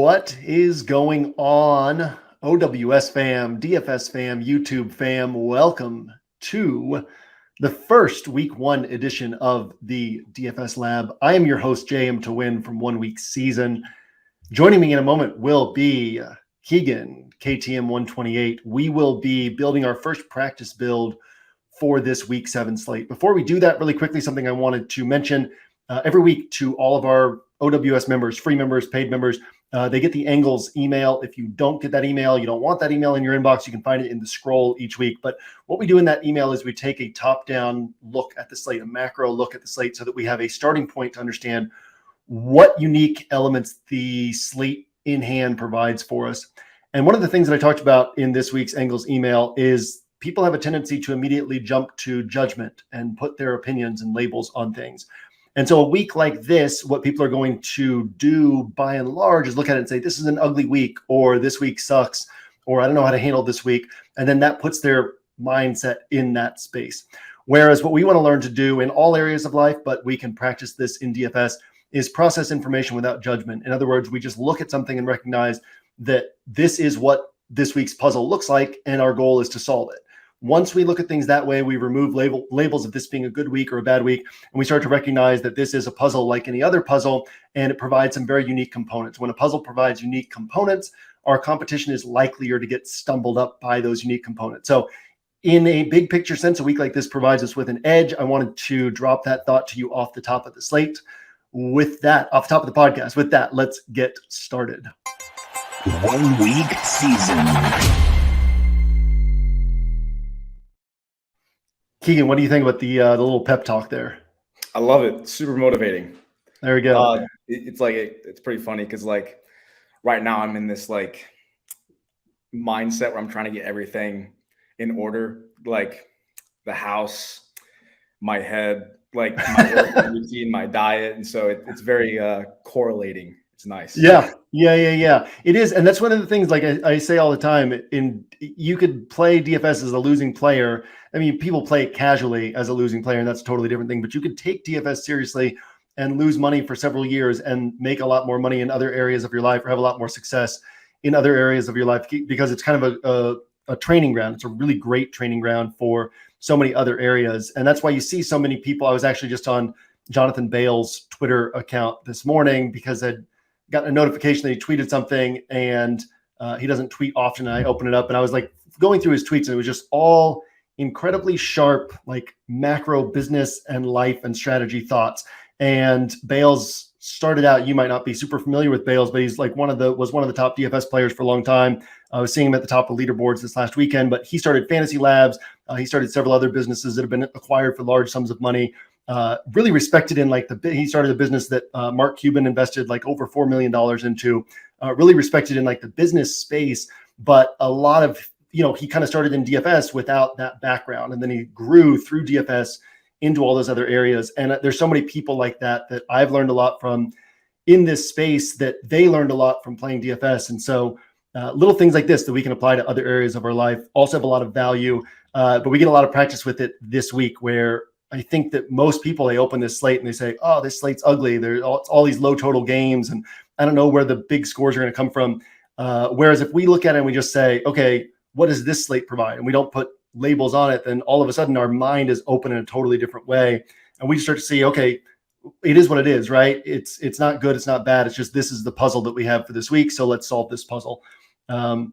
What is going on? OWS Fam, DFS Fam, YouTube Fam, welcome to the first week one edition of the DFS Lab. I am your host, JM to Win from 1 Week Season. Joining me in a moment will be Keegan, KTM 128. We will be building our first practice build for this week 7 slate. Before we do that, really quickly, something I wanted to mention. Every week to all of our OWS members, free members, paid members, they get the Angles email. If you don't get that email, you don't want that email in your inbox, you can find it in the scroll each week. But what we do in that email is we take a top-down look at the slate, a macro look at the slate, so that we have a starting point to understand what unique elements the slate in hand provides for us. And one of the things that I talked about in this week's Angles email is people have a tendency to immediately jump to judgment and put their opinions and labels on things. And so a week like this, what people are going to do by and large is look at it and say, this is an ugly week, or this week sucks, or I don't know how to handle this week. And then that puts their mindset in that space. Whereas what we want to learn to do in all areas of life, but we can practice this in DFS, is process information without judgment. In other words, we just look at something and recognize that this is what this week's puzzle looks like, and our goal is to solve it. Once we look at things that way, we remove labels of this being a good week or a bad week, and we start to recognize that this is a puzzle like any other puzzle, and it provides some very unique components. When a puzzle provides unique components, our competition is likelier to get stumbled up by those unique components. So in a big picture sense, a week like this provides us with an edge. I wanted to drop that thought to you off the top of the slate. With that, off the top of the podcast, with that, let's get started. 1 week season. Keegan, what do you think about the little pep talk there? I love it. Super motivating. There we go. It's pretty funny because like right now I'm in this like mindset where I'm trying to get everything in order, like the house, my head, like my work routine, my diet, and so it's very correlating. It's nice. Yeah. It is, and that's one of the things. Like I say all the time, you could play DFS as a losing player. I mean, people play it casually as a losing player, and that's a totally different thing. But you could take DFS seriously and lose money for several years and make a lot more money in other areas of your life, or have a lot more success in other areas of your life, because it's kind of a training ground. It's a really great training ground for so many other areas, and that's why you see so many people. I was actually just on Jonathan Bale's Twitter account this morning because I'd got a notification that he tweeted something, and he doesn't tweet often. And I opened it up, and I was like going through his tweets, and it was just all incredibly sharp, like macro business and life and strategy thoughts. And Bales started out, you might not be super familiar with Bales, but he's like was one of the top DFS players for a long time. I was seeing him at the top of leaderboards this last weekend, but he started Fantasy Labs. He started several other businesses that have been acquired for large sums of money. Really respected in like he started a business that Mark Cuban invested like over $4 million into, really respected in like the business space, but a lot of, he kind of started in DFS without that background. And then he grew through DFS into all those other areas. And there's so many people like that I've learned a lot from in this space, that they learned a lot from playing DFS. And so little things like this that we can apply to other areas of our life also have a lot of value, but we get a lot of practice with it this week, where I think that most people, they open this slate and they say, oh, this slate's ugly. There's all these low total games, and I don't know where the big scores are going to come from. Whereas if we look at it and we just say, okay, what does this slate provide? And we don't put labels on it, then all of a sudden our mind is open in a totally different way. And we just start to see, okay, it is what it is, right? It's not good. It's not bad. It's just, this is the puzzle that we have for this week. So let's solve this puzzle.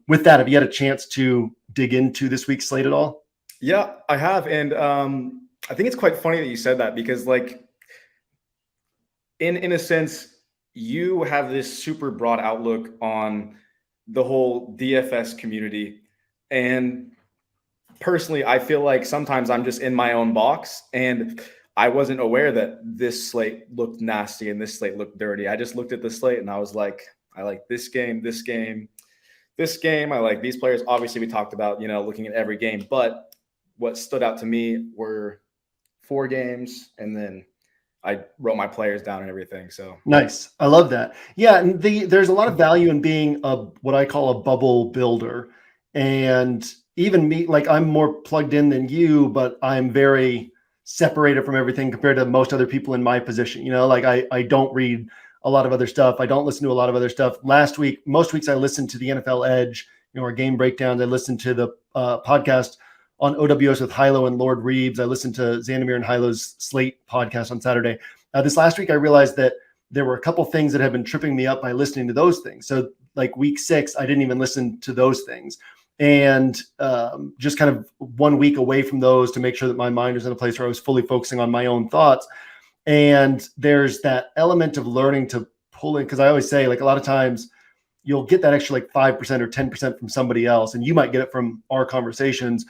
With that, have you had a chance to dig into this week's slate at all? Yeah, I have. And I think it's quite funny that you said that, because like in a sense, you have this super broad outlook on the whole DFS community. And personally, I feel like sometimes I'm just in my own box, and I wasn't aware that this slate looked nasty and this slate looked dirty. I just looked at the slate and I was like, I like this game, this game, this game. I like these players. Obviously, we talked about, looking at every game, but what stood out to me were 4 games, and then I wrote my players down and everything. So nice. I love that. Yeah. And there's a lot of value in being what I call a bubble builder. And even me, like I'm more plugged in than you, but I'm very separated from everything compared to most other people in my position. Like I don't read a lot of other stuff. I don't listen to a lot of other stuff. Last week, most weeks I listened to the NFL Edge, our game breakdowns. I listened to the podcast on OWS with Hilo and Lord Reeves. I listened to Xandomir and Hilo's Slate podcast on Saturday. This last week, I realized that there were a couple things that have been tripping me up by listening to those things. So like week 6, I didn't even listen to those things. And just kind of 1 week away from those to make sure that my mind was in a place where I was fully focusing on my own thoughts. And there's that element of learning to pull in, because I always say, like, a lot of times you'll get that extra like 5% or 10% from somebody else, and you might get it from our conversations,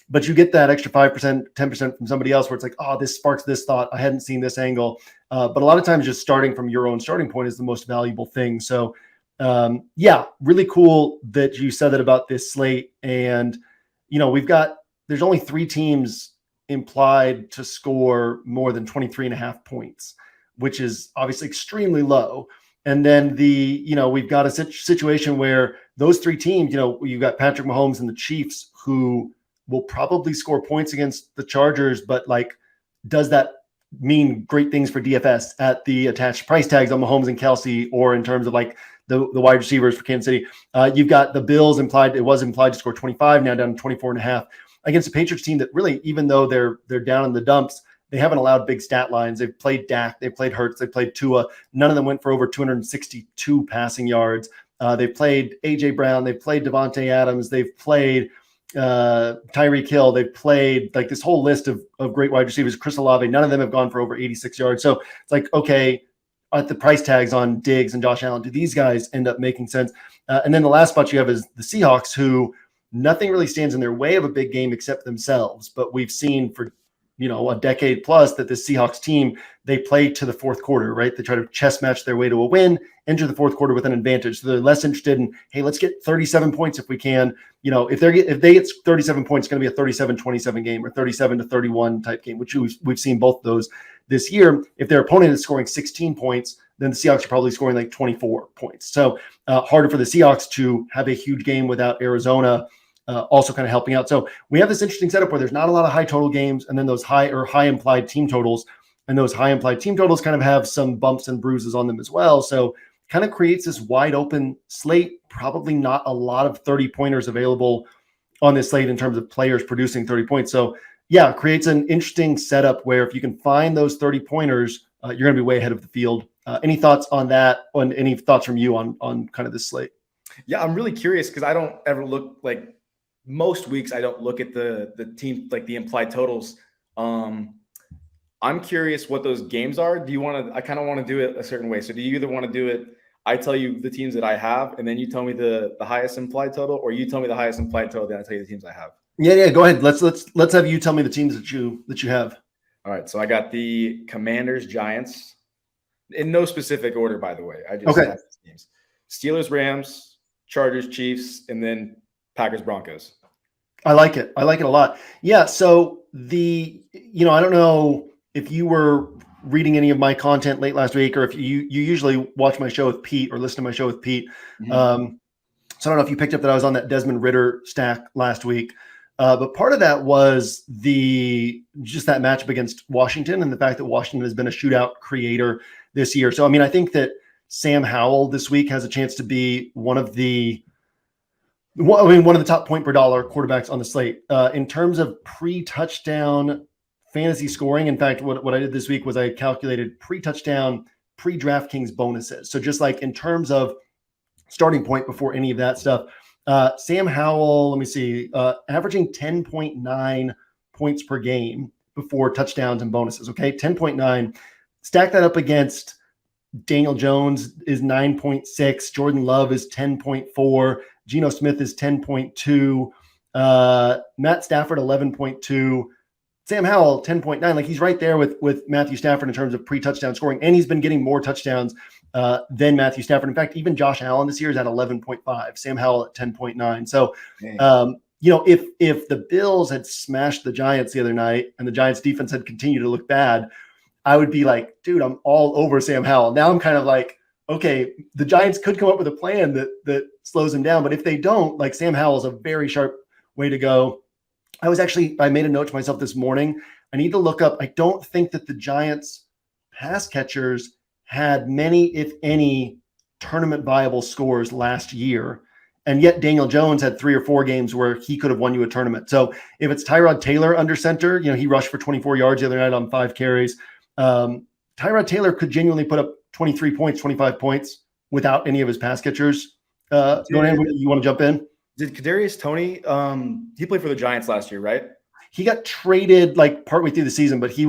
but you get that extra 5%, 10% from somebody else where it's like, oh, this sparks this thought. I hadn't seen this angle. But a lot of times just starting from your own starting point is the most valuable thing. So yeah, really cool that you said that about this slate. And, there's only 3 teams implied to score more than 23.5 points, which is obviously extremely low. And then we've got a situation where those 3 teams, you've got Patrick Mahomes and the Chiefs, who will probably score points against the Chargers, but like, does that mean great things for DFS at the attached price tags on Mahomes and Kelsey, or in terms of like the wide receivers for Kansas City? You've got the Bills implied to score 25, now down to 24.5 against a Patriots team that really, even though they're down in the dumps, they haven't allowed big stat lines. They've played Dak, they've played Hurts, they've played Tua. None of them went for over 262 passing yards. They've played AJ Brown, they've played Devontae Adams, they've played Tyreek Hill, they've played like this whole list of great wide receivers. Chris Olave, none of them have gone for over 86 yards. So it's like, okay, at the price tags on Diggs and Josh Allen, do these guys end up making sense? And then the last spot you have is the Seahawks, who nothing really stands in their way of a big game except themselves. But we've seen for a decade plus that the Seahawks team, they play to the fourth quarter, right? They try to chess match their way to a win, enter the fourth quarter with an advantage. So they're less interested in, hey, let's get 37 points if we can. If they get 37 points, it's going to be a 37-27 game or 37-31 type game, which we've seen both of those this year. If their opponent is scoring 16 points, then the Seahawks are probably scoring like 24 points. So harder for the Seahawks to have a huge game without Arizona also kind of helping out. So we have this interesting setup where there's not a lot of high total games, and then those high implied team totals, and those high implied team totals kind of have some bumps and bruises on them as well. So kind of creates this wide open slate. Probably not a lot of 30 pointers available on this slate in terms of players producing 30 points. So yeah, it creates an interesting setup where if you can find those 30 pointers, you're going to be way ahead of the field. Any thoughts on that? On any thoughts from you on kind of this slate? Yeah, I'm really curious because I don't ever look like, most weeks I don't look at the team, like the implied totals. I'm curious what those games are. I kind of want to do it a certain way. So do you either want to do it, I tell you the teams that I have, and then you tell me the highest implied total, or you tell me the highest implied total, then I tell you the teams I have? Yeah, go ahead. Let's have you tell me the teams that you have. All right. So I got the Commanders, Giants, in no specific order, by the way. I just have the teams. Steelers, Rams, Chargers, Chiefs, and then Packers, Broncos. I like it. I like it a lot. Yeah. So I don't know if you were reading any of my content late last week, or if you usually watch my show with Pete or listen to my show with Pete. Mm-hmm. So I don't know if you picked up that I was on that Desmond Ridder stack last week. But part of that was just that matchup against Washington, and the fact that Washington has been a shootout creator this year. So, I think that Sam Howell this week has a chance to be one of the top point per dollar quarterbacks on the slate. In terms of pre-touchdown fantasy scoring, in fact, what I did this week was I calculated pre-touchdown, pre-Draftkings bonuses. So just like in terms of starting point before any of that stuff, Sam Howell, let me see, averaging 10.9 points per game before touchdowns and bonuses. Okay, 10.9. Stack that up against Daniel Jones is 9.6. Jordan Love is 10.4. Jonnu Smith is 10.2. Matt Stafford, 11.2. Sam Howell, 10.9. Like, he's right there with Matthew Stafford in terms of pre-touchdown scoring, and he's been getting more touchdowns than Matthew Stafford. In fact, even Josh Allen this year is at 11.5. Sam Howell at 10.9. So, if the Bills had smashed the Giants the other night and the Giants defense had continued to look bad, I would be like, dude, I'm all over Sam Howell. Now I'm kind of like, okay, the Giants could come up with a plan that slows him down. But if they don't, like, Sam Howell is a very sharp way to go. I made a note to myself this morning. I need to look up. I don't think that the Giants pass catchers had many, if any, tournament viable scores last year. And yet Daniel Jones had 3 or 4 games where he could have won you a tournament. So if it's Tyrod Taylor under center, he rushed for 24 yards the other night on 5 carries. Tyrod Taylor could genuinely put up 23 points, 25 points without any of his pass catchers. Going in, you want to jump in? Did Kadarius Toney, he played for the Giants last year, right? He got traded like partway through the season, but he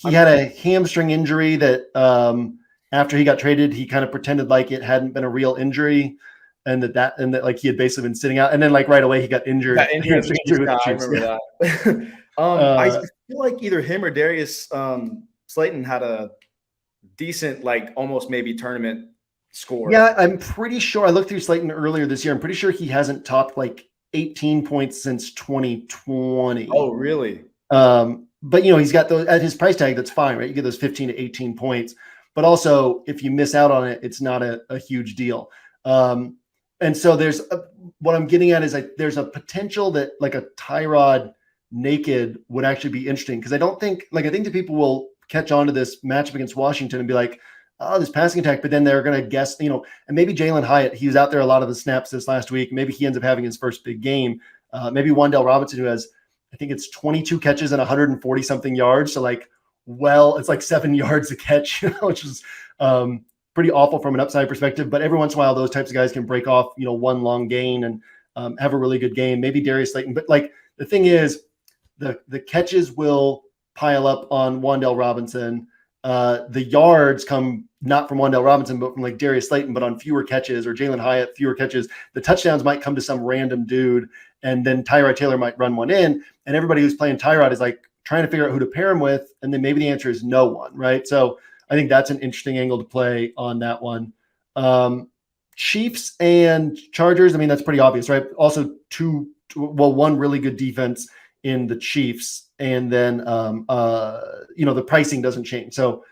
had a hamstring injury that after he got traded, he kind of pretended like it hadn't been a real injury. And that like he had basically been sitting out, and then like right away he got injured. I remember that. I feel like either him or Darius Slayton had a decent, like almost maybe tournament score. Yeah, I'm pretty sure. I looked through Slayton earlier this year. I'm pretty sure he hasn't topped like 18 points since 2020. Oh, really? But he's got those at his price tag. That's fine, right? You get those 15 to 18 points. But also, if you miss out on it, it's not a huge deal. And so what I'm getting at is there's a potential that like a Tyrod naked would actually be interesting, because I think that people will catch on to this matchup against Washington and be like, oh, this passing attack, but then they're going to guess, and maybe Jalen Hyatt, he was out there a lot of the snaps this last week. Maybe he ends up having his first big game. Maybe Wan'Dale Robinson, who has, I think it's 22 catches and 140 something yards. So it's like 7 yards a catch, which is pretty awful from an upside perspective. But every once in a while, those types of guys can break off, one long gain and have a really good game. Maybe Darius Slayton. But the thing is, the catches will pile up on Wan'Dale Robinson. The yards come not from Wan'Dale Robinson, but from like Darius Slayton, but on fewer catches, or Jalen Hyatt, fewer catches. The touchdowns might come to some random dude, and then Tyrod Taylor might run one in, and everybody who's playing Tyrod is like trying to figure out who to pair him with, and then maybe the answer is no one, right? So I think that's an interesting angle to play on that one. Chiefs and Chargers, I mean, that's pretty obvious, right? Also one really good defense in the Chiefs, and then the pricing doesn't change. So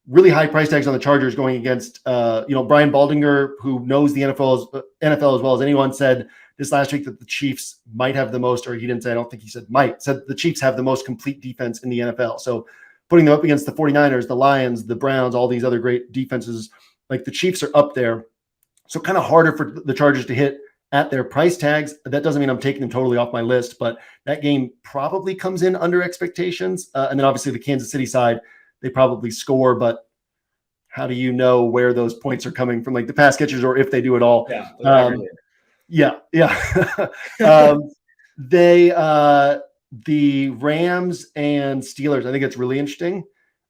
really high price tags on the Chargers going against Brian Baldinger, who knows the NFL as well as anyone, said this last week that the Chiefs might have the most, or he didn't say, I don't think he said might, said the Chiefs have the most complete defense in the NFL. So putting them up against the 49ers, the Lions, the Browns, all these other great defenses, like the Chiefs are up there. So kind of harder for the Chargers to hit at their price tags. That doesn't mean I'm taking them totally off my list, but that game probably comes in under expectations. And then obviously the Kansas City side, they probably score, but how do you know where those points are coming from, like the pass catchers, or if they do at all? Yeah. The Rams and Steelers, I think it's really interesting.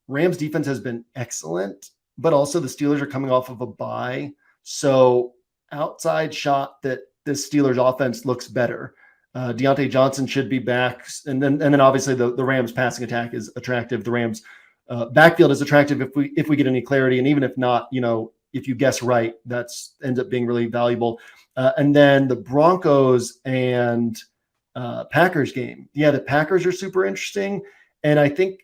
Rams defense has been excellent, but also the Steelers are coming off of a bye. So outside shot that the Steelers offense looks better. Deontay Johnson should be back. And then obviously the Rams passing attack is attractive. The Rams backfield is attractive if we get any clarity. And even if not, if you guess right, that's ends up being really valuable. And then the Broncos and Packers game. Yeah, the Packers are super interesting. And I think,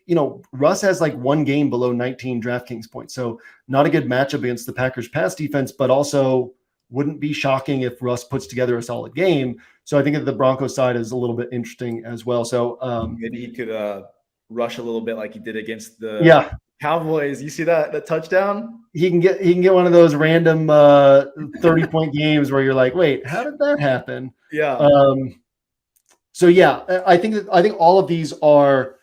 Russ has like one game below 19 DraftKings points. So not a good matchup against the Packers pass defense, but also wouldn't be shocking if Russ puts together a solid game. So I think that the Broncos side is a little bit interesting as well. So maybe he could rush a little bit like he did against the Cowboys. You see that touchdown? He can get one of those random 30-point games where you're like, wait, how did that happen? Yeah. I think all of these are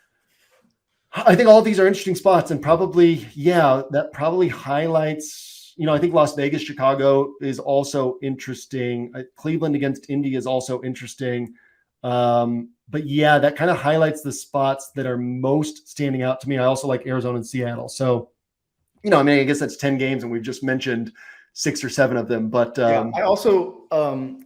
interesting spots, and probably, that probably highlights, I think Las Vegas, Chicago is also interesting. Cleveland against Indy is also interesting. But that kind of highlights the spots that are most standing out to me. I also like Arizona and Seattle. So, I guess that's 10 games, and we've just mentioned 6 or 7 of them. But I also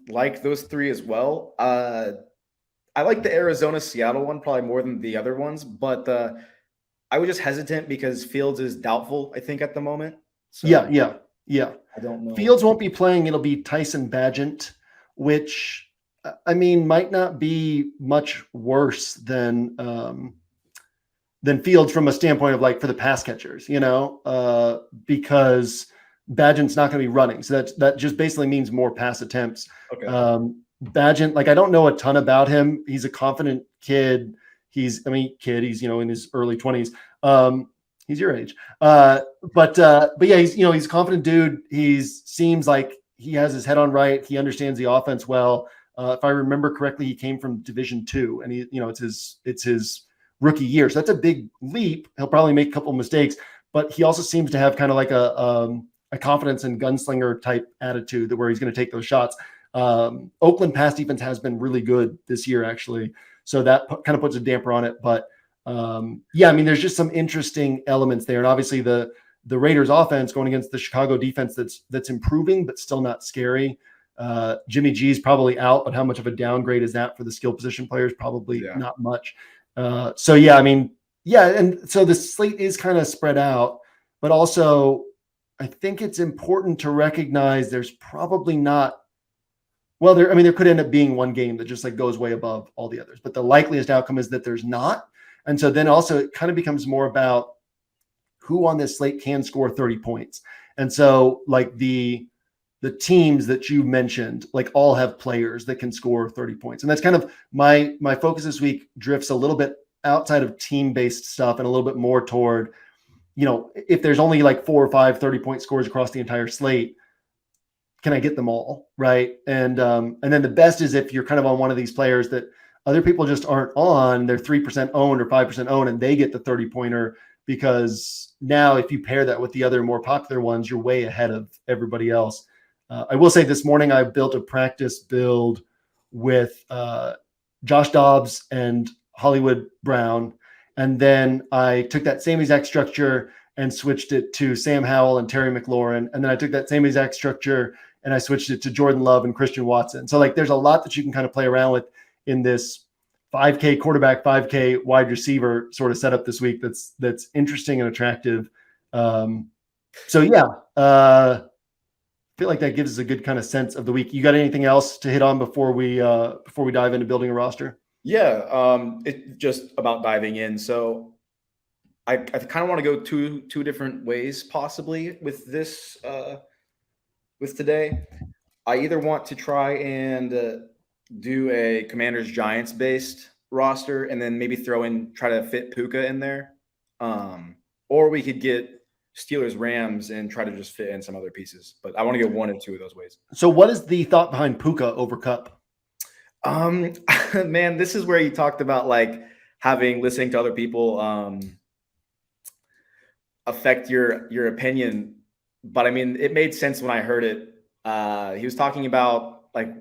like those 3 as well. I like the Arizona Seattle one probably more than the other ones, but I was just hesitant because Fields is doubtful, I think, at the moment. So yeah. I don't know. Fields won't be playing. It'll be Tyson Bagent, which might not be much worse than Fields from a standpoint of like for the pass catchers, because Bagent's not going to be running. So that just basically means more pass attempts. Okay. Bagent, I don't know a ton about him. He's a confident kid. He's in his early 20s. He's your age. But yeah, he's a confident dude. Seems like he has his head on right. He understands the offense well. If I remember correctly, he came from Division II, and it's his rookie year. So that's a big leap. He'll probably make a couple mistakes, but he also seems to have kind of like a confidence and gunslinger type attitude where he's going to take those shots. Oakland pass defense has been really good this year, actually. So that kind of puts a damper on it. But yeah, I mean, there's just some interesting elements there. And obviously the Raiders offense going against the Chicago defense that's improving, but still not scary. Jimmy G's probably out, but how much of a downgrade is that for the skill position players? Probably not much. So yeah, I mean, yeah. And so the slate is kind of spread out, but also I think it's important to recognize there's probably not, well, there could end up being one game that just like goes way above all the others, but the likeliest outcome is that there's not. And so then also it kind of becomes more about who on this slate can score 30 points. And so like the teams that you mentioned, like all have players that can score 30 points. And that's kind of my focus this week drifts a little bit outside of team-based stuff and a little bit more toward, if there's only like 4 or 5 30-point scores across the entire slate, can I get them all? Right. And then the best is if you're kind of on one of these players that other people just aren't on, they're 3% owned or 5% owned, and they get the 30-pointer, because now if you pair that with the other more popular ones, you're way ahead of everybody else. I will say this morning I built a practice build with Josh Dobbs and Hollywood Brown. And then I took that same exact structure and switched it to Sam Howell and Terry McLaurin. And then I took that same exact structure and I switched it to Jordan Love and Christian Watson. So like there's a lot that you can kind of play around with in this 5K quarterback, 5K wide receiver sort of setup this week. That's interesting and attractive. So yeah, I feel like that gives us a good kind of sense of the week. You got anything else to hit on before we dive into building a roster? Yeah, it's just about diving in. So I kind of want to go two different ways possibly with this with today. I either want to try and do a Commanders Giants based roster and then maybe try to fit Puka in there, or we could get Steelers Rams and try to just fit in some other pieces. But I want to go one or two of those ways. So what is the thought behind Puka over Kupp? Man, this is where you talked about like listening to other people affect your opinion. But I mean, it made sense when I heard it. He was talking about like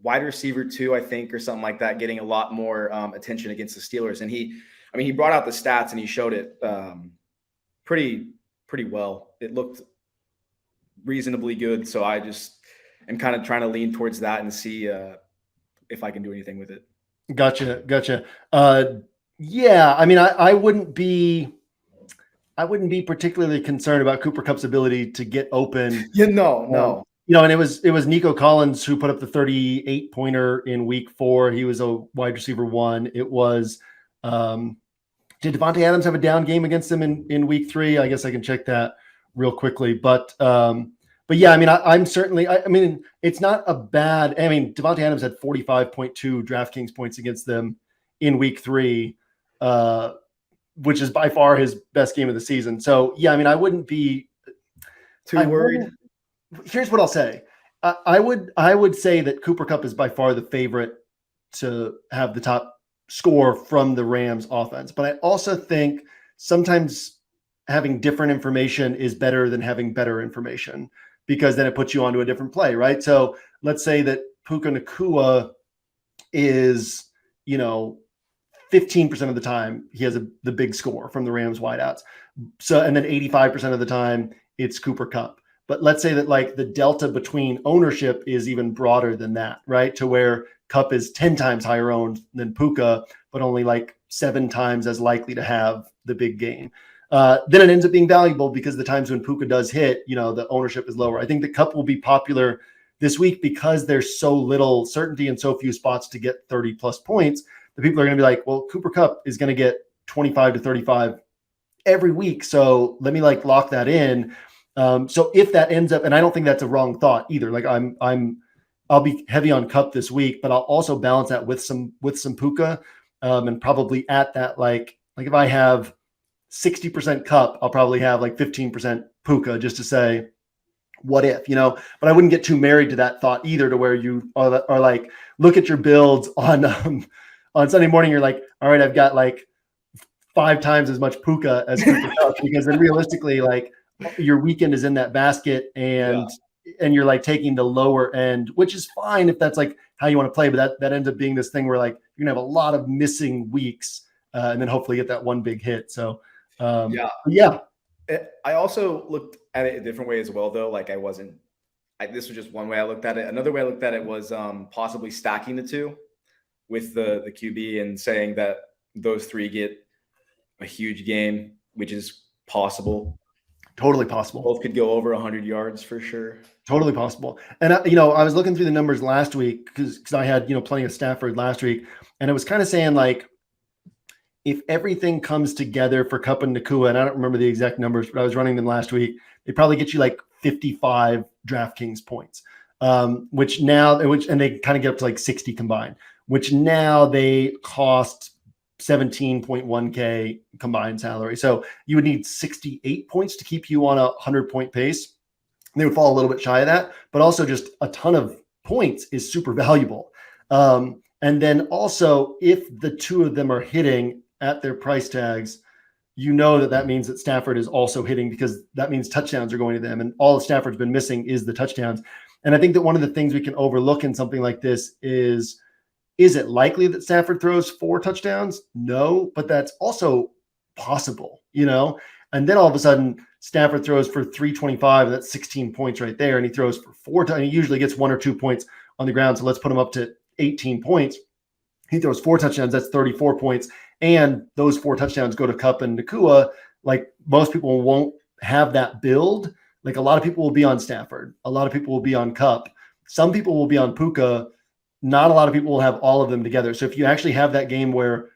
wide receiver 2, I think, or something like that, getting a lot more attention against the Steelers. And he brought out the stats and he showed it pretty well. It looked reasonably good. So I just am kind of trying to lean towards that and see if I can do anything with it. Gotcha. Yeah. I mean, I wouldn't be particularly concerned about Cooper Kupp's ability to get open. Yeah, no. And it was Nico Collins who put up the 38-pointer in week 4. He was a wide receiver 1. It was, did Devontae Adams have a down game against him in week 3? I guess I can check that real quickly. But yeah, I mean, I'm certainly, I mean, it's not a bad, I mean, Devontae Adams had 45.2 DraftKings points against them in week 3, which is by far his best game of the season. So yeah, I mean, I wouldn't be too worried. Here's what I'll say. I would say that Cooper Kupp is by far the favorite to have the top score from the Rams offense. But I also think sometimes having different information is better than having better information, because then it puts you onto a different play, right? So let's say that Puka Nacua is, 15% of the time he has the big score from the Rams wideouts. So, and then 85% of the time it's Cooper Kupp. But let's say that like the delta between ownership is even broader than that, right? To where Kupp is 10 times higher owned than Puka, but only like 7 times as likely to have the big game. Then it ends up being valuable because the times when Puka does hit, the ownership is lower. I think the Kupp will be popular this week because there's so little certainty and so few spots to get 30 plus points. The people are going to be like, well, Cooper Kupp is going to get 25 to 35 every week. So let me like lock that in. So if that ends up, and I don't think that's a wrong thought either. Like I'll be heavy on Kupp this week, but I'll also balance that with some Puka, and probably at that, like if I have 60% Kupp, I'll probably have like 15% Puka just to say, what if, but I wouldn't get too married to that thought either, to where you are like, look at your builds on Sunday morning. You're like, all right, I've got like 5 times as much Puka as Cooper Kupp, because then realistically, like, your weekend is in that basket, and you're like taking the lower end, which is fine if that's like how you want to play. But that ends up being this thing where like you're gonna have a lot of missing weeks, and then hopefully get that one big hit. So yeah. I also looked at it a different way as well, though. Like this was just one way I looked at it. Another way I looked at it was possibly stacking the two with the QB and saying that those 3 get a huge game, which is possible. Totally possible. Both could go over 100 yards for sure. Totally possible. And I was looking through the numbers last week because I had plenty of Stafford last week, and it was kind of saying like, if everything comes together for Kupp and Nacua, and I don't remember the exact numbers, but I was running them last week, they probably get you like 55 DraftKings points, and they kind of get up to like 60 combined, which now they cost 17.1K combined salary. So you would need 68 points to keep you on a 100-point pace. And they would fall a little bit shy of that, but also just a ton of points is super valuable. And then also, if the 2 of them are hitting at their price tags, that means that Stafford is also hitting, because that means touchdowns are going to them. And all Stafford's been missing is the touchdowns. And I think that one of the things we can overlook in something like this is it likely that Stafford throws 4 touchdowns? No, but that's also possible, And then all of a sudden, Stafford throws for 325, and that's 16 points right there. And he throws for 4 times. He usually gets 1 or 2 points on the ground. So let's put him up to 18 points. He throws 4 touchdowns. That's 34 points. And those 4 touchdowns go to Kupp and Nacua. Like, most people won't have that build. Like, a lot of people will be on Stafford. A lot of people will be on Kupp. Some people will be on Puka. Not a lot of people will have all of them together. So if you actually have that game where,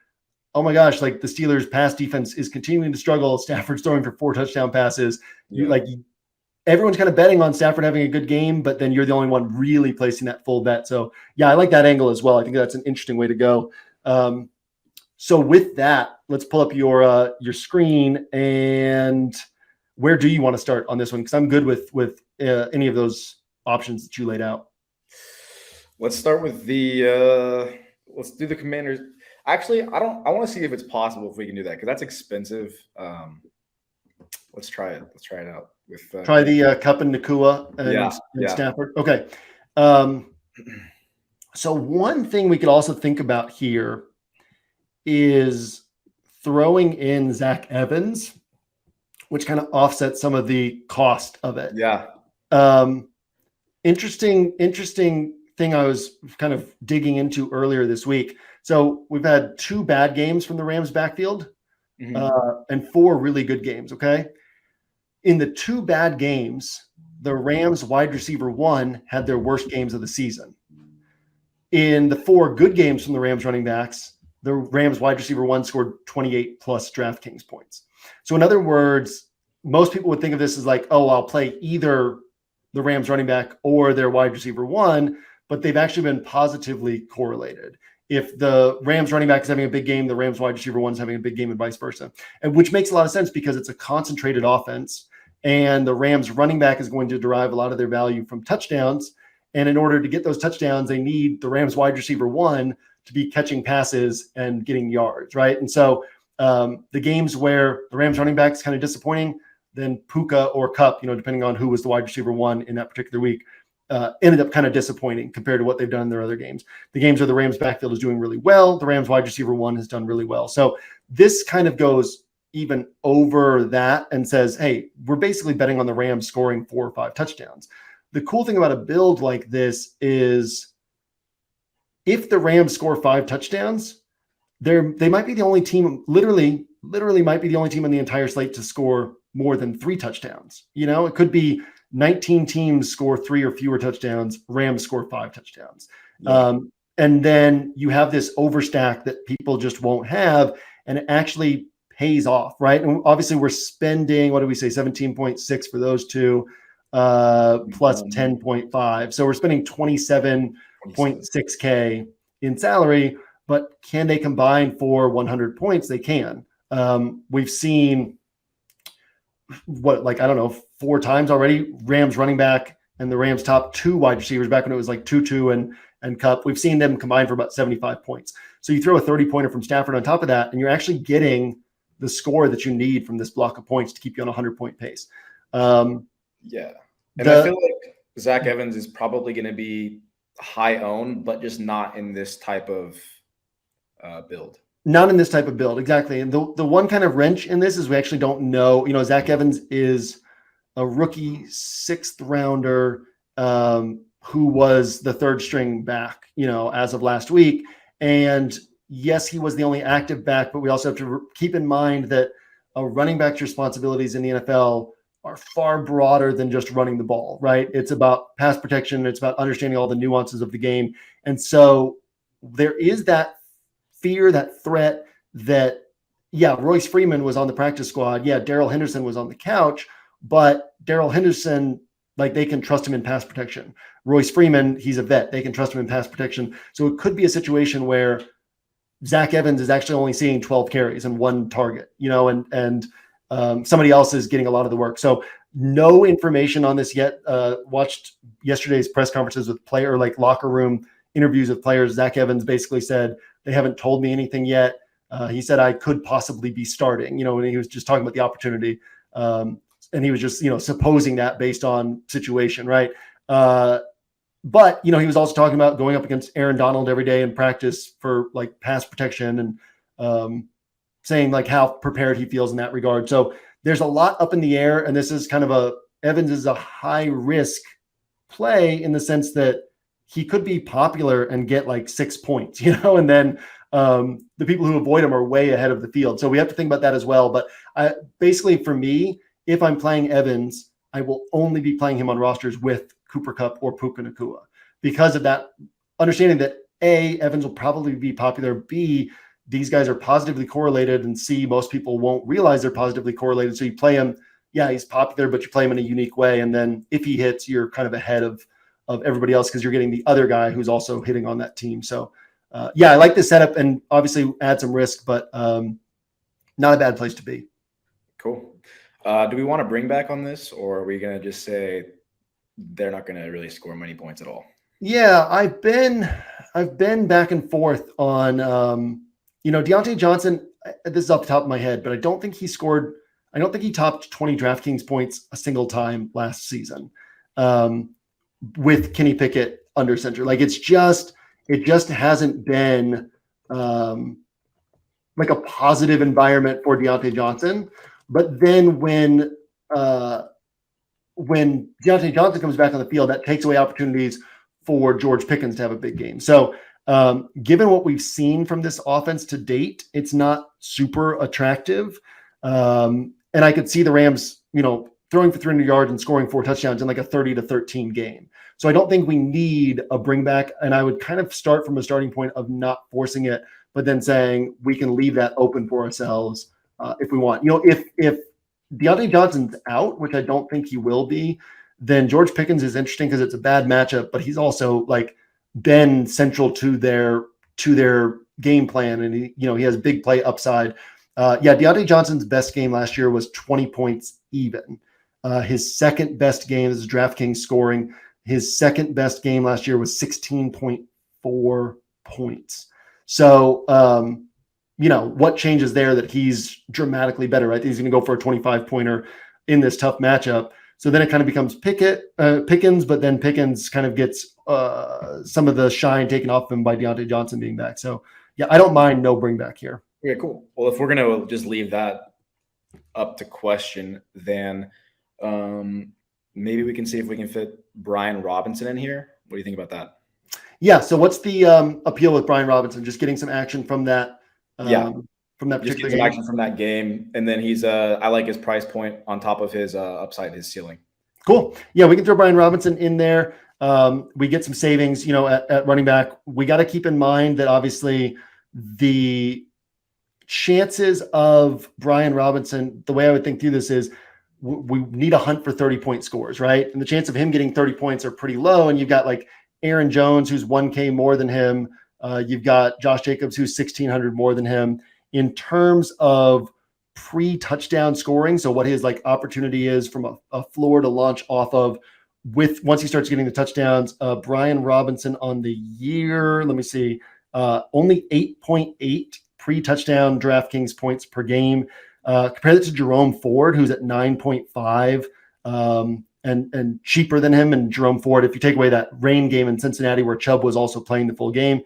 oh my gosh, like the Steelers' pass defense is continuing to struggle, Stafford's throwing for 4 touchdown passes, everyone's kind of betting on Stafford having a good game, but then you're the only one really placing that full bet. So yeah, I like that angle as well. I think that's an interesting way to go. So with that, let's pull up your screen, and where do you want to start on this one? Because I'm good with any of those options that you laid out. Let's start with let's do the Commanders. Actually, I want to see if it's possible if we can do that, because that's expensive. Let's try it. Let's try it out with try the Kupp and Nacua and Stafford. Okay. So one thing we could also think about here is throwing in Zach Evans, which kind of offsets some of the cost of it. Yeah. Interesting thing I was kind of digging into earlier this week. So we've had 2 bad games from the Rams backfield, and 4 really good games. Okay. In the 2 bad games, the Rams wide receiver 1 had their worst games of the season. In the 4 good games from the Rams running backs, the Rams wide receiver 1 scored 28 plus DraftKings points. So in other words, most people would think of this as like, oh, I'll play either the Rams running back or their wide receiver 1, but they've actually been positively correlated. If the Rams running back is having a big game, the Rams wide receiver 1 is having a big game, and vice versa. And which makes a lot of sense, because it's a concentrated offense, and the Rams running back is going to derive a lot of their value from touchdowns. And in order to get those touchdowns, they need the Rams wide receiver 1 to be catching passes and getting yards, right? And so the games where the Rams running back is kind of disappointing, then Puka or Kupp, depending on who was the wide receiver 1 in that particular week, ended up kind of disappointing compared to what they've done in their other games. The games where the Rams backfield is doing really well, the Rams wide receiver 1 has done really well. So this kind of goes even over that and says, hey, we're basically betting on the Rams scoring 4 or 5 touchdowns. The cool thing about a build like this is if the Rams score 5 touchdowns, they might be the only team, literally might be the only team on the entire slate to score more than 3 touchdowns. It could be 19 teams score 3 or fewer touchdowns, Rams score 5 touchdowns. Yeah. And then you have this overstack that people just won't have, and it actually pays off, right? And obviously we're spending, what did we say, 17.6 for those 2, plus 10.5. So we're spending 27.6K in salary, but can they combine for 100 points? They can. We've seen I don't know, 4 times already, Rams running back and the Rams top 2 wide receivers back when it was like Tutu and Kupp. We've seen them combine for about 75 points. So you throw a 30-pointer from Stafford on top of that, and you're actually getting the score that you need from this block of points to keep you on a 100-point pace. Yeah. And I feel like Zach Evans is probably going to be high owned, but just not in this type of build. Not in this type of build, exactly. And the one kind of wrench in this is we actually don't know. Zach Evans is a rookie 6th rounder who was the 3rd string back, as of last week. And yes, he was the only active back, but we also have to keep in mind that a running back's responsibilities in the NFL are far broader than just running the ball, right? It's about pass protection. It's about understanding all the nuances of the game. And so there is that fear, that threat that, Royce Freeman was on the practice squad. Darrell Henderson was on the couch, but Darrell Henderson, they can trust him in pass protection. Royce Freeman, he's a vet. They can trust him in pass protection. So it could be a situation where Zach Evans is actually only seeing 12 carries and 1 target, and somebody else is getting a lot of the work. So no information on this yet. Watched yesterday's press conferences with locker room interviews with players. Zach Evans basically said, they haven't told me anything yet. He said I could possibly be starting, and he was just talking about the opportunity. And he was just, supposing that based on situation, right? But, he was also talking about going up against Aaron Donald every day in practice for pass protection and saying how prepared he feels in that regard. So there's a lot up in the air, and this is kind of Evans is a high risk play in the sense that he could be popular and get 6 points, and then the people who avoid him are way ahead of the field. So we have to think about that as well. But basically for me, if I'm playing Evans, I will only be playing him on rosters with Cooper Kupp or Puka Nacua because of that understanding that A, Evans will probably be popular. B, these guys are positively correlated, and C, most people won't realize they're positively correlated. So you play him, he's popular, but you play him in a unique way. And then if he hits, you're kind of ahead of everybody else because you're getting the other guy who's also hitting on that team. So I like this setup and obviously add some risk, but not a bad place to be. Cool. Do we want to bring back on this, or are we going to just say they're not going to really score many points at all? Yeah, I've been back and forth on, Deontay Johnson. This is off the top of my head, but I don't think he topped 20 DraftKings points a single time last season with Kenny Pickett under center. It just hasn't been a positive environment for Deontay Johnson. But then when Deontay Johnson comes back on the field, that takes away opportunities for George Pickens to have a big game. So given what we've seen from this offense to date, it's not super attractive. And I could see the Rams, throwing for 300 yards and scoring 4 touchdowns in a 30-13 game. So I don't think we need a bring back. And I would kind of start from a starting point of not forcing it, but then saying we can leave that open for ourselves if we want. If Deontay Johnson's out, which I don't think he will be, then George Pickens is interesting because it's a bad matchup, but he's also been central to their game plan, and he has big play upside. Deontay Johnson's best game last year was 20 points even. His second best game is DraftKings scoring. His second best game last year was 16.4 points. So, what changes there that he's dramatically better, right? He's going to go for a 25-pointer in this tough matchup. So then it kind of becomes Pickens, but then Pickens kind of gets some of the shine taken off him by Deontay Johnson being back. So, I don't mind no bring back here. Okay, cool. Well, if we're going to just leave that up to question, then maybe we can see if we can fit Brian Robinson in here. What do you think about that? Yeah. So what's the appeal with Brian Robinson? Just getting some action from that. From that particular game. Action from that game, and then he's I like his price point on top of his upside, his ceiling. Cool. Yeah, we can throw Brian Robinson in there. We get some savings, at running back. We got to keep in mind that obviously the chances of Brian Robinson, the way I would think through this is we need a hunt for 30-point scores, right? And the chance of him getting 30 points are pretty low. And you've got Aaron Jones, who's 1K more than him. You've got Josh Jacobs, who's 1,600 more than him. In terms of pre-touchdown scoring. So what his like opportunity is from a floor to launch off of with once he starts getting the touchdowns. Brian Robinson on the year, let me see, only 8.8 pre-touchdown DraftKings points per game. Compare that to Jerome Ford, who's at 9.5, and cheaper than him. And Jerome Ford, if you take away that rain game in Cincinnati where Chubb was also playing the full game,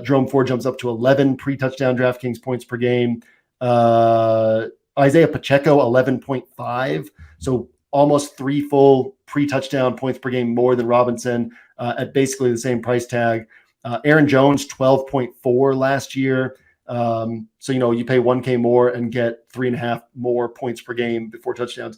Jerome Ford jumps up to 11 pre-touchdown DraftKings points per game. Isaiah Pacheco, 11.5. So almost 3 full pre-touchdown points per game more than Robinson at basically the same price tag. Aaron Jones, 12.4 last year. So, you pay 1K more and get 3.5 more points per game before touchdowns.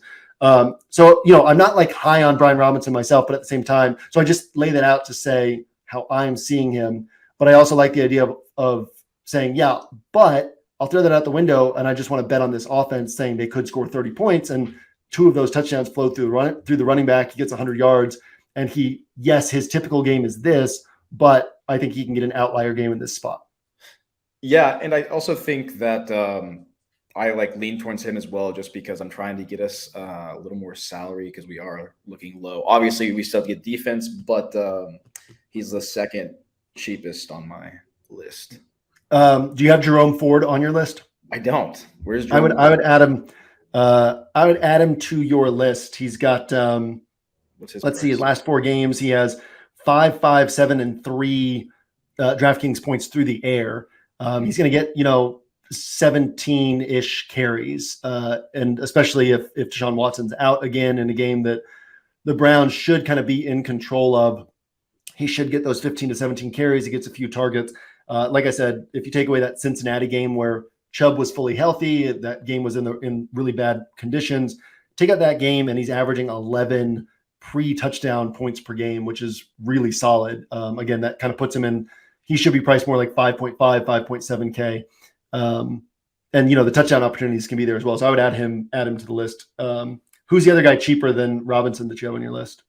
So, I'm not like high on Brian Robinson myself, but at the same time, so I just lay that out to say how I'm seeing him. But I also like the idea of saying, yeah, but I'll throw that out the window, and I just want to bet on this offense saying they could score 30 points, and 2 of those touchdowns flow through the running back. He gets 100 yards, and his typical game is this, but I think he can get an outlier game in this spot. Yeah, and I also think that I like lean towards him as well, just because I'm trying to get us a little more salary because we are looking low. Obviously, we still get defense, but he's the second cheapest on my list. Do you have Jerome Ford on your list? I don't. Where's Jerome? I would add him. I would add him to your list. He's got. Let's see. His last 4 games, he has 5, 5, 7, and 3 DraftKings points through the air. He's going to get 17-ish carries, and especially if Deshaun Watson's out again in a game that the Browns should kind of be in control of, he should get those 15 to 17 carries. He gets a few targets. Like I said, if you take away that Cincinnati game where Chubb was fully healthy, that game was in really bad conditions. Take out that game, and he's averaging 11 pre-touchdown points per game, which is really solid. Again, that kind of puts him in. He should be priced more like 5.5, 5.7K. And the touchdown opportunities can be there as well. So I would add him to the list. Who's the other guy cheaper than Robinson that you have on your list?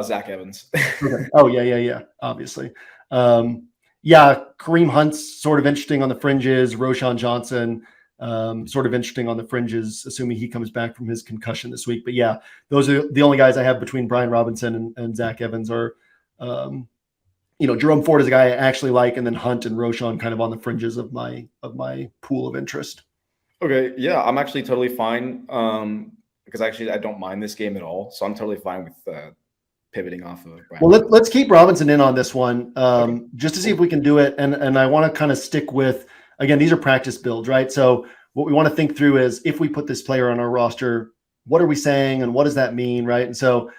Zach Evans. Okay. Oh yeah. Obviously. Yeah, Kareem Hunt's sort of interesting on the fringes. Roshan Johnson, sort of interesting on the fringes, assuming he comes back from his concussion this week. But yeah, those are the only guys I have between Brian Robinson and Zach Evans are, Jerome Ford is a guy I actually like, and then Hunt and Roshan kind of on the fringes of my pool of interest. Okay, yeah, I'm actually totally fine because actually I don't mind this game at all, so I'm totally fine with pivoting off of Brian. Well, let's keep Robinson in on this one, just to see if we can do it. And I want to kind of stick with, again, these are practice builds, right? So what we want to think through is, if we put this player on our roster, what are we saying and what does that mean, right? And so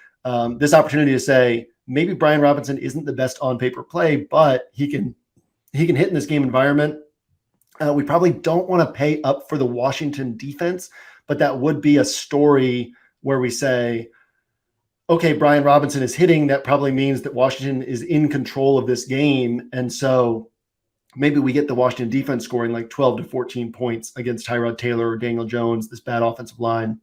this opportunity to say, maybe Brian Robinson isn't the best on paper play, but he can hit in this game environment. We probably don't want to pay up for the Washington defense, but that would be a story where we say, okay, Brian Robinson is hitting. That probably means that Washington is in control of this game. And so maybe we get the Washington defense scoring like 12 to 14 points against Tyrod Taylor or Daniel Jones, this bad offensive line,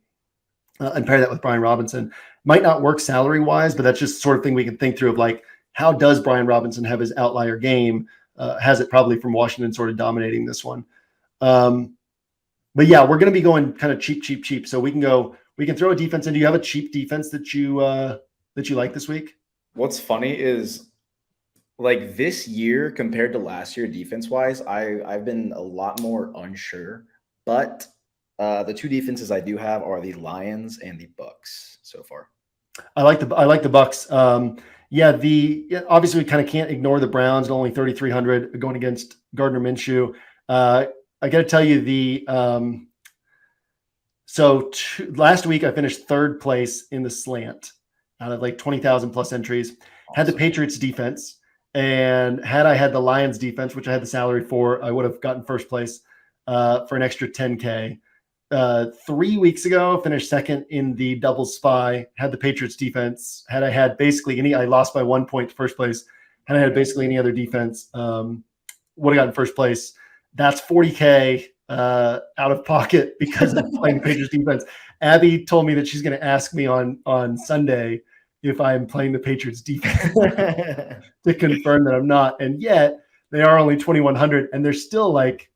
and pair that with Brian Robinson. Might not work salary-wise, but that's just sort of thing we can think through of like, how does Brian Robinson have his outlier game? Has it probably from Washington sort of dominating this one. But yeah, we're going to be going kind of cheap. So we can throw a defense in. Do you have a cheap defense that you like this week? What's funny is, like, this year compared to last year, defense-wise, I've been a lot more unsure. But the 2 defenses I do have are the Lions and the Bucks so far. I like the Bucks. Obviously we kind of can't ignore the Browns at only 3,300 going against Gardner Minshew. I got to tell you last week I finished 3rd place in the slant out of like 20,000 plus entries. Awesome. Had the Patriots defense, and had I had the Lions defense, which I had the salary for, I would have gotten 1st place for an extra 10K. 3 weeks ago, finished 2nd in the double spy, had the Patriots defense. Had I had basically I lost by 1 point to 1st place. Had I had basically any other defense, would have gotten 1st place. That's 40K out of pocket because I'm playing the Patriots defense. Abby told me that she's going to ask me on Sunday if I'm playing the Patriots defense to confirm that I'm not. And yet they are only 2,100, and they're still like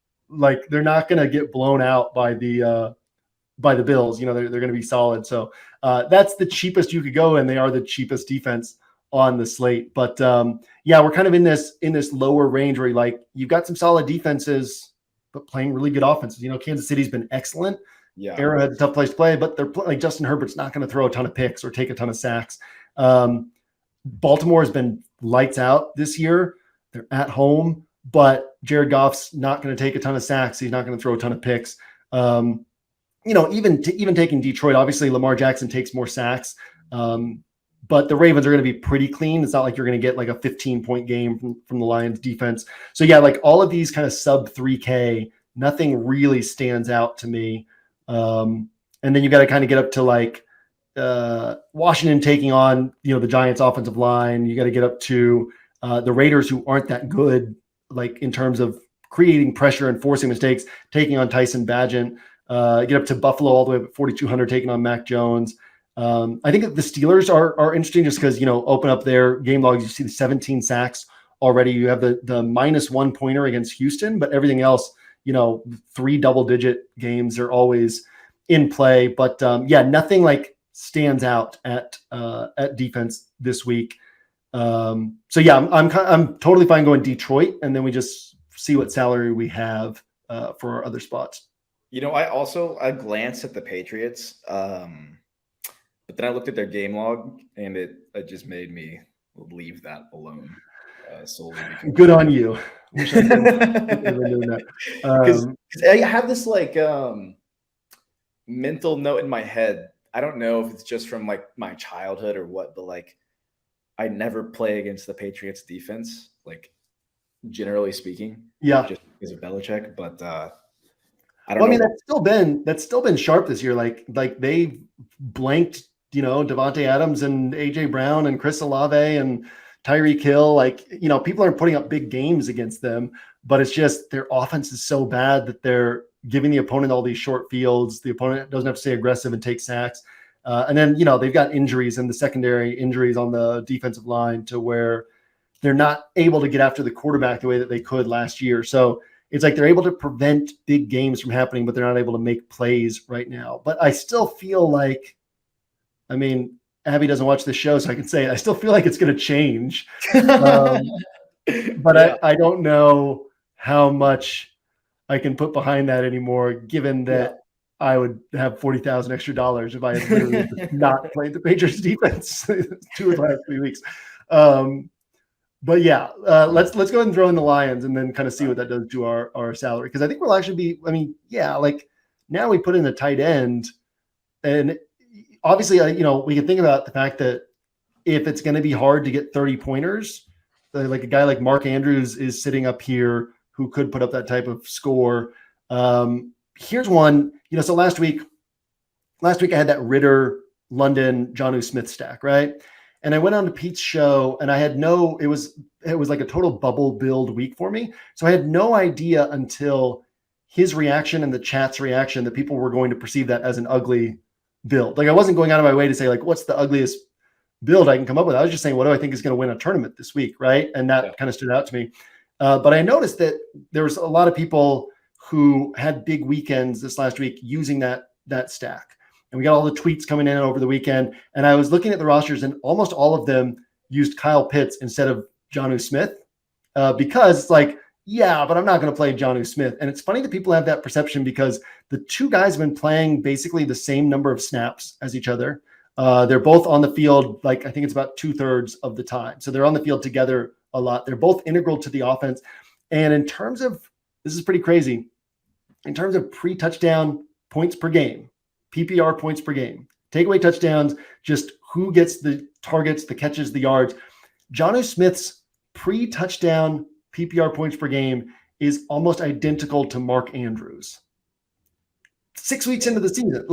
they're not going to get blown out by the by the Bills. They're going to be solid. So that's the cheapest you could go, and they are the cheapest defense on the slate. But we're kind of in this lower range where you've got some solid defenses, but playing really good offenses. Kansas City's been excellent. Yeah. Arrowhead's a tough place to play, but they're Justin Herbert's not going to throw a ton of picks or take a ton of sacks. Baltimore has been lights out this year. They're at home, but Jared Goff's not going to take a ton of sacks. He's not going to throw a ton of picks. Even taking Detroit, obviously Lamar Jackson takes more sacks, but the Ravens are going to be pretty clean. It's not like you're going to get like a 15-point game from the Lions defense. So all of these kind of sub 3K, nothing really stands out to me. And then you got to kind of get up to Washington taking on, the Giants offensive line. You got to get up to the Raiders, who aren't that good, in terms of creating pressure and forcing mistakes, taking on Tyson Bagent. Get up to Buffalo all the way up at 4,200, taking on Mac Jones. I think the Steelers are interesting just because, open up their game logs. You see the 17 sacks already. You have the -1 pointer against Houston, but everything else, 3 double-digit games are always in play. But nothing stands out at defense this week. I'm totally fine going Detroit, and then we just see what salary we have for our other spots. I glanced at the Patriots, but then I looked at their game log, and it just made me leave that alone. Solely because good on you. Wish I could doing that. Because I have this mental note in my head. I don't know if it's just from my childhood or what, but I never play against the Patriots defense, generally speaking. Yeah, just because of Belichick, but. That's still been sharp this year. They blanked, Devontae Adams and AJ Brown and Chris Olave and Tyreek Hill. People aren't putting up big games against them, but it's just their offense is so bad that they're giving the opponent all these short fields. The opponent doesn't have to stay aggressive and take sacks. And then, they've got injuries in the secondary, injuries on the defensive line to where they're not able to get after the quarterback the way that they could last year. So it's they're able to prevent big games from happening, but they're not able to make plays right now. But I still feel Abby doesn't watch the show, so I can say it. I still feel like it's going to change. But yeah. I don't know how much I can put behind that anymore, given that I would have $40,000 extra dollars if I had literally not played the Patriots defense 2 of the last 3 weeks. But let's go ahead and throw in the Lions and then kind of see what that does to our salary. Because I think we'll actually be, now we put in a tight end, and obviously, we can think about the fact that if it's going to be hard to get 30 pointers, a guy like Mark Andrews is sitting up here who could put up that type of score. Here's one, so last week I had that Ritter, London, Jonnu Smith stack, right? And I went on to Pete's show, and I had it was like a total bubble build week for me. So I had no idea until his reaction and the chat's reaction that people were going to perceive that as an ugly build. I wasn't going out of my way to say what's the ugliest build I can come up with. I was just saying, what do I think is going to win a tournament this week, right? And that kind of stood out to me. But I noticed that there was a lot of people who had big weekends this last week using that stack. And we got all the tweets coming in over the weekend. And I was looking at the rosters, and almost all of them used Kyle Pitts instead of Jonnu Smith because it's but I'm not going to play Jonnu Smith. And it's funny that people have that perception because the two guys have been playing basically the same number of snaps as each other. They're both on the field, I think it's about 2/3 of the time. So they're on the field together a lot. They're both integral to the offense. And in terms of, this is pretty crazy, in terms of pre-touchdown points per game, PPR points per game, takeaway touchdowns, just who gets the targets, the catches, the yards. Jonnu Smith's pre-touchdown PPR points per game is almost identical to Mark Andrews. 6 weeks into the season.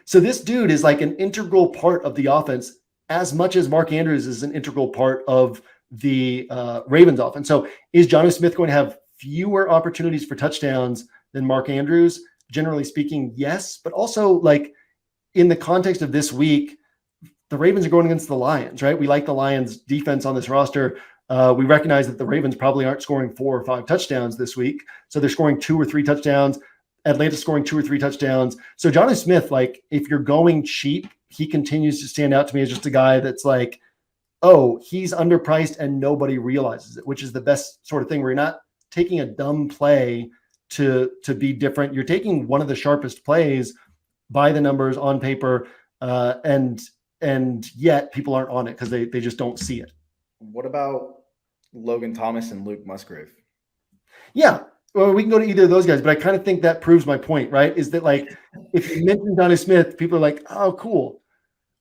So this dude is an integral part of the offense as much as Mark Andrews is an integral part of the Ravens offense. So is Jonnu Smith going to have fewer opportunities for touchdowns than Mark Andrews? Generally speaking, yes. But also, in the context of this week, the Ravens are going against the Lions, right? We like the Lions defense on this roster. We recognize that the Ravens probably aren't scoring 4 or 5 touchdowns this week. So they're scoring 2 or 3 touchdowns. Atlanta scoring 2 or 3 touchdowns. So Jonnu Smith, like if you're going cheap, he continues to stand out to me as just a guy that's like, oh, he's underpriced and nobody realizes it, which is the best sort of thing where you're not taking a dumb play to be different. You're taking one of the sharpest plays by the numbers on paper, and yet people aren't on it because they just don't see it. What about Logan Thomas and Luke Musgrave? Yeah, well, we can go to either of those guys, but I kind of think that proves my point, right? Is that like if you mention Jonnu Smith, people are like, oh, cool.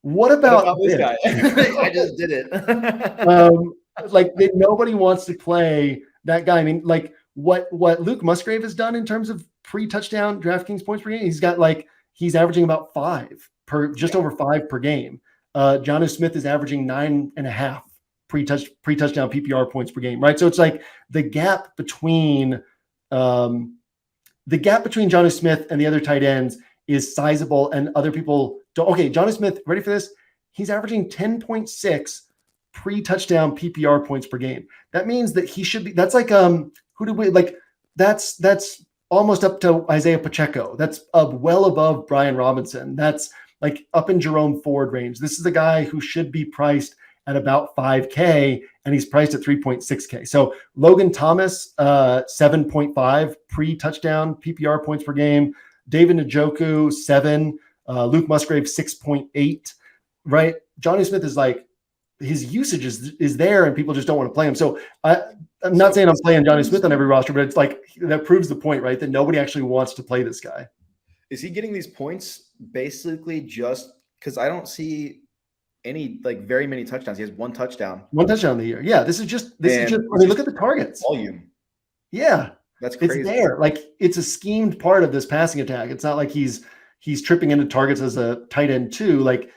What about this guy? I just did it. Like nobody wants to play that guy. I mean, like what Luke Musgrave has done in terms of pre-touchdown DraftKings points per game, he's averaging about 5 per, just over 5 per game. Jonnu Smith is averaging 9.5 pre-touchdown PPR points per game, right? So it's like the gap between Jonnu Smith and the other tight ends is sizable, and other people don't. Okay, Jonnu Smith, ready for this? He's averaging 10.6 pre-touchdown PPR points per game. That means that he should be. That's like who did we like? That's almost up to Isaiah Pacheco. That's well above Brian Robinson. That's like up in Jerome Ford range. This is a guy who should be priced at about 5K, and he's priced at 3.6K. So Logan Thomas, 7.5 pre-touchdown PPR points per game. David Njoku, 7. Luke Musgrave, 6.8. Right? Jonnu Smith is like, his usage is there, and people just don't want to play him. So I'm not saying I'm playing Jonnu Smith on every roster, but it's like that proves the point, right? That nobody actually wants to play this guy. Is he getting these points basically just because I don't see any very many touchdowns? He has 1 touchdown. 1 touchdown in the year. Yeah, this is just. I mean, look at the targets. Volume. Yeah, that's crazy. It's there. Like it's a schemed part of this passing attack. It's not like he's tripping into targets as a tight end too. Like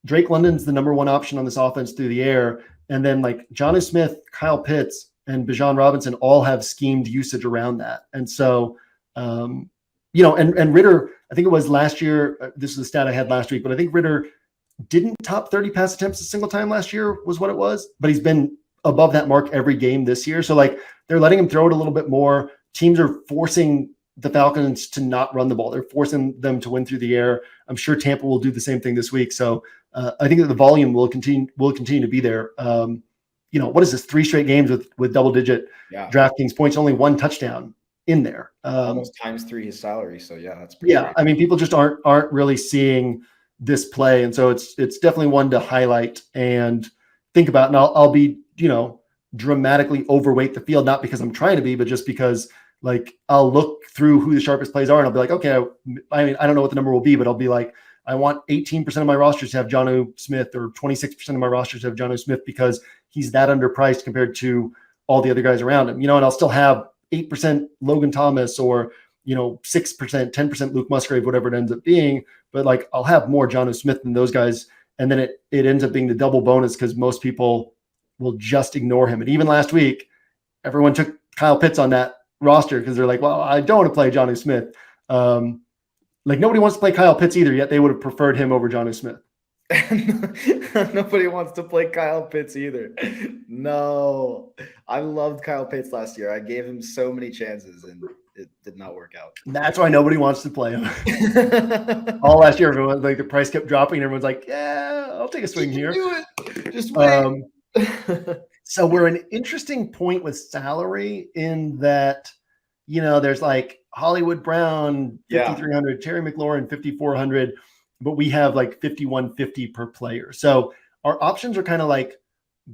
Drake London's the number 1 option on this offense through the air, and then like Jonnu Smith, Kyle Pitts, and Bijan Robinson all have schemed usage around that. And so, and Ritter, I think it was last year. This is the stat I had last week, but I think Ritter didn't top 30 pass attempts a single time last year was what it was, but he's been above that mark every game this year. So like they're letting him throw it a little bit more. Teams are forcing the Falcons to not run the ball. They're forcing them to win through the air. I'm sure Tampa will do the same thing this week. So I think that the volume will continue to be there. What is this? 3 straight games with double-digit DraftKings points, only 1 touchdown in there. Almost times 3 his salary. So yeah, that's pretty great. I mean, people just aren't really seeing this play, and so it's definitely one to highlight and think about. And I'll be dramatically overweight the field, not because I'm trying to be, but just because like I'll look through who the sharpest plays are, and I'll be like, okay, I mean, I don't know what the number will be, but I'll be like, I want 18% of my rosters to have Jonnu Smith, or 26% of my rosters to have Jonnu Smith, because he's that underpriced compared to all the other guys around him. And I'll still have 8% Logan Thomas, or 6%, 10% Luke Musgrave, whatever it ends up being. But like I'll have more Jonnu Smith than those guys, and then it ends up being the double bonus because most people will just ignore him. And even last week, everyone took Kyle Pitts on that roster because they're like, well, I don't want to play Jonnu Smith. Like nobody wants to play Kyle Pitts either, yet they would have preferred him over Jonnu Smith. Nobody wants to play Kyle Pitts either. No, I loved Kyle Pitts last year. I gave him so many chances and it did not work out. That's why nobody wants to play him. All last year, everyone, like the price kept dropping, and everyone's like, yeah, I'll take a swing here. Do it. Just wait. So we're an interesting point with salary in that, there's like Hollywood Brown, 5,300, Terry McLaurin, 5,400, but we have like 5,150 per player. So our options are kind of like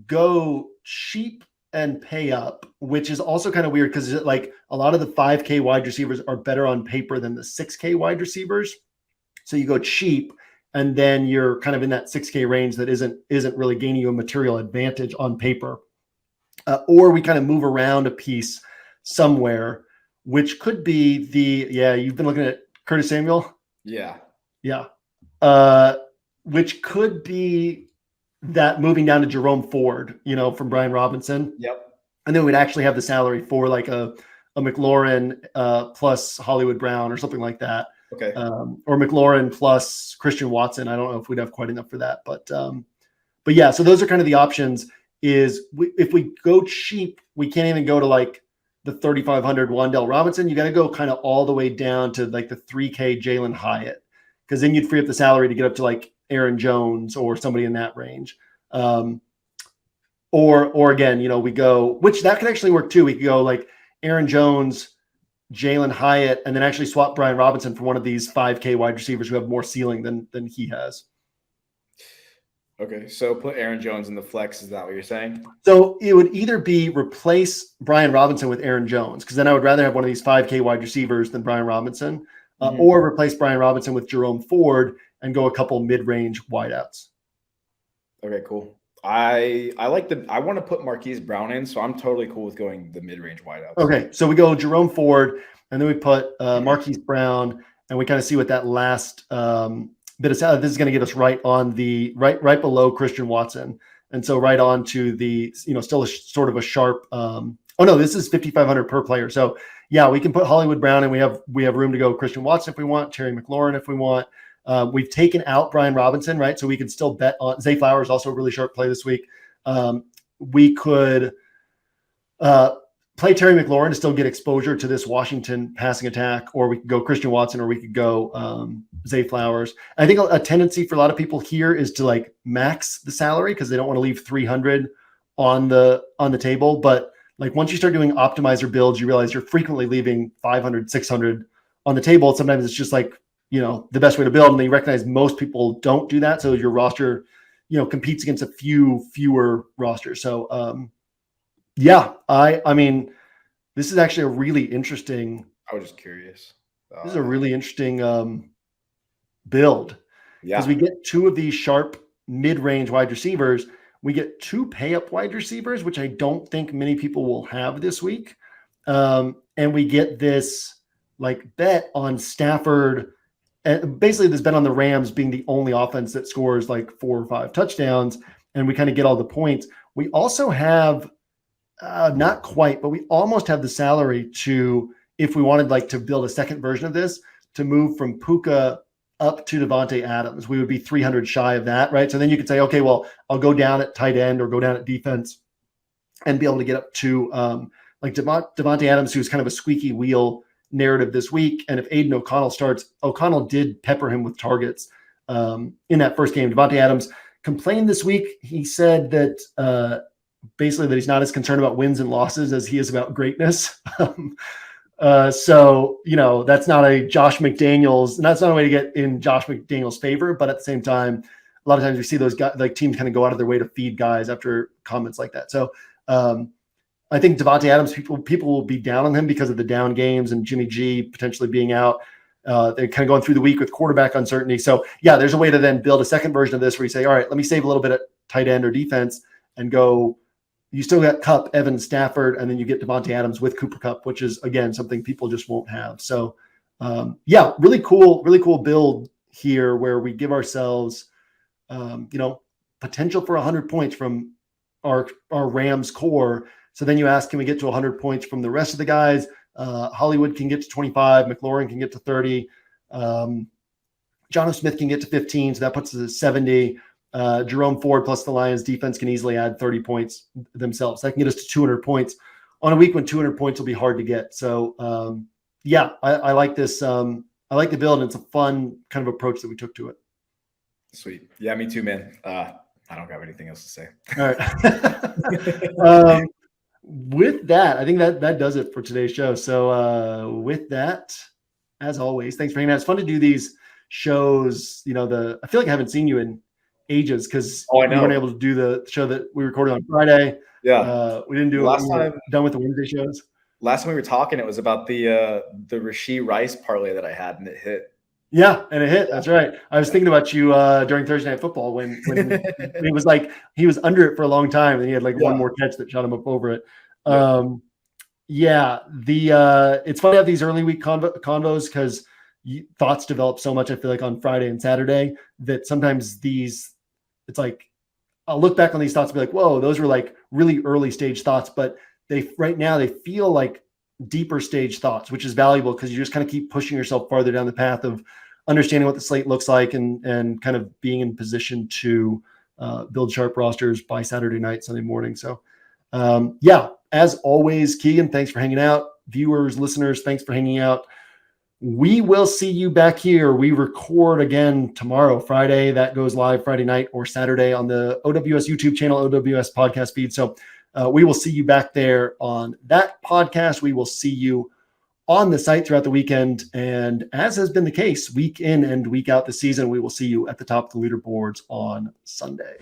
go cheap and pay up, which is also kind of weird because like a lot of the 5K wide receivers are better on paper than the 6K wide receivers. So you go cheap, and then you're kind of in that 6K range that isn't really gaining you a material advantage on paper. Or we kind of move around a piece somewhere, which could be you've been looking at Curtis Samuel? Yeah. Which could be that moving down to Jerome Ford, from Brian Robinson. Yep. And then we'd actually have the salary for like a McLaurin plus Hollywood Brown or something like that. Okay. Or McLaurin plus Christian Watson. I don't know if we'd have quite enough for that, but yeah. So those are kind of the options. If we go cheap, we can't even go to like the 3,500 Wan'Dale Robinson, you got to go kind of all the way down to like the 3K Jalen Hyatt, because then you'd free up the salary to get up to like Aaron Jones or somebody in that range. Or again, we go, which that could actually work too. We could go like Aaron Jones, Jalen Hyatt, and then actually swap Brian Robinson for one of these 5K wide receivers who have more ceiling than he has. Okay, so put Aaron Jones in the flex. Is that what you're saying? So it would either be replace Brian Robinson with Aaron Jones, because then I would rather have one of these 5K wide receivers than Brian Robinson, or replace Brian Robinson with Jerome Ford and go a couple mid-range wideouts. Okay, cool. I want to put Marquise Brown in, so I'm totally cool with going the mid-range wideouts. Okay, so we go Jerome Ford, and then we put Marquise Brown, and we kind of see what that last bit of salary. This is going to get us right on the right below Christian Watson, and so right on to the still sort of a sharp. Oh no, this is 5,500 per player. So yeah, we can put Hollywood Brown, and we have room to go Christian Watson if we want, Terry McLaurin if we want. We've taken out Brian Robinson, right? So we can still bet on Zay Flowers, also a really sharp play this week. We could play Terry McLaurin to still get exposure to this Washington passing attack, or we could go Christian Watson, or we could go Zay Flowers. I think a tendency for a lot of people here is to like max the salary because they don't want to leave 300 on the table. But like once you start doing optimizer builds, you realize you're frequently leaving 500, 600 on the table. Sometimes it's just like, the best way to build. And then you recognize most people don't do that. So your roster, competes against a fewer rosters. So, yeah, I mean, this is actually a really interesting. I was just curious. This is a really interesting build. Yeah. Because we get two of these sharp mid-range wide receivers. We get two pay-up wide receivers, which I don't think many people will have this week. And we get this like bet on Stafford. And basically this bet on the Rams being the only offense that scores like 4 or 5 touchdowns, and we kind of get all the points. We also have not quite, but we almost have the salary to, if we wanted like to build a second version of this, to move from Puka up to Devontae Adams. We would be 300 shy of that, right? So then you could say, okay, well, I'll go down at tight end or go down at defense and be able to get up to like Devontae Adams, who's kind of a squeaky wheel narrative this week. And if Aiden O'Connell starts, O'Connell did pepper him with targets in that first game. Devontae Adams complained this week. He said that basically that he's not as concerned about wins and losses as he is about greatness. So, that's not a Josh McDaniels, and that's not a way to get in Josh McDaniels' favor. But at the same time, a lot of times we see those guys, like teams kind of go out of their way to feed guys after comments like that. So, I think Devontae Adams, people will be down on him because of the down games and Jimmy G potentially being out. They're kind of going through the week with quarterback uncertainty. So yeah, there's a way to then build a second version of this where you say, all right, let me save a little bit at tight end or defense and go. You still got Kupp, Evans, Stafford, and then you get Devontae Adams with Cooper Kupp, which is again something people just won't have. So yeah, really cool build here where we give ourselves potential for 100 points from our Rams core. So then you ask, can we get to 100 points from the rest of the guys? Hollywood can get to 25. McLaurin can get to 30. Jonnu Smith can get to 15. So that puts us at 70. Jerome Ford plus the Lions defense can easily add 30 points themselves. That can get us to 200 points on a week when 200 points will be hard to get. So yeah, I like this. I like the build, and it's a fun kind of approach that we took to it. Sweet. Yeah, me too, man. I don't have anything else to say. All right. With that, I think that does it for today's show. So with that, as always, thanks for hanging out. It's fun to do these shows. I feel like I haven't seen you in ages because we weren't able to do the show that we recorded on Friday. Yeah. We didn't do last it. time. Done with the Wednesday shows. Last time we were talking, it was about the Rashee Rice parlay that I had, and it hit. Yeah, and it hit. That's right. I was thinking about you during Thursday Night Football when he was like he was under it for a long time, and he had like one more catch that shot him up over it. It's fun to have these early week convos because thoughts develop so much. I feel like on Friday and Saturday that sometimes it's like I'll look back on these thoughts and be like, whoa, those were like really early stage thoughts, but right now they feel like deeper stage thoughts, which is valuable because you just kind of keep pushing yourself farther down the path of understanding what the slate looks like and kind of being in position to build sharp rosters by Saturday night, Sunday morning. So Yeah, as always, Keegan, thanks for hanging out. Viewers, listeners, thanks for hanging out. We will see you back here. We record again tomorrow, Friday. That goes live Friday night or Saturday on the OWS YouTube channel, OWS podcast feed. So we will see you back there on that podcast. We will see you on the site throughout the weekend. And as has been the case week in and week out this season, we will see you at the top of the leaderboards on Sunday.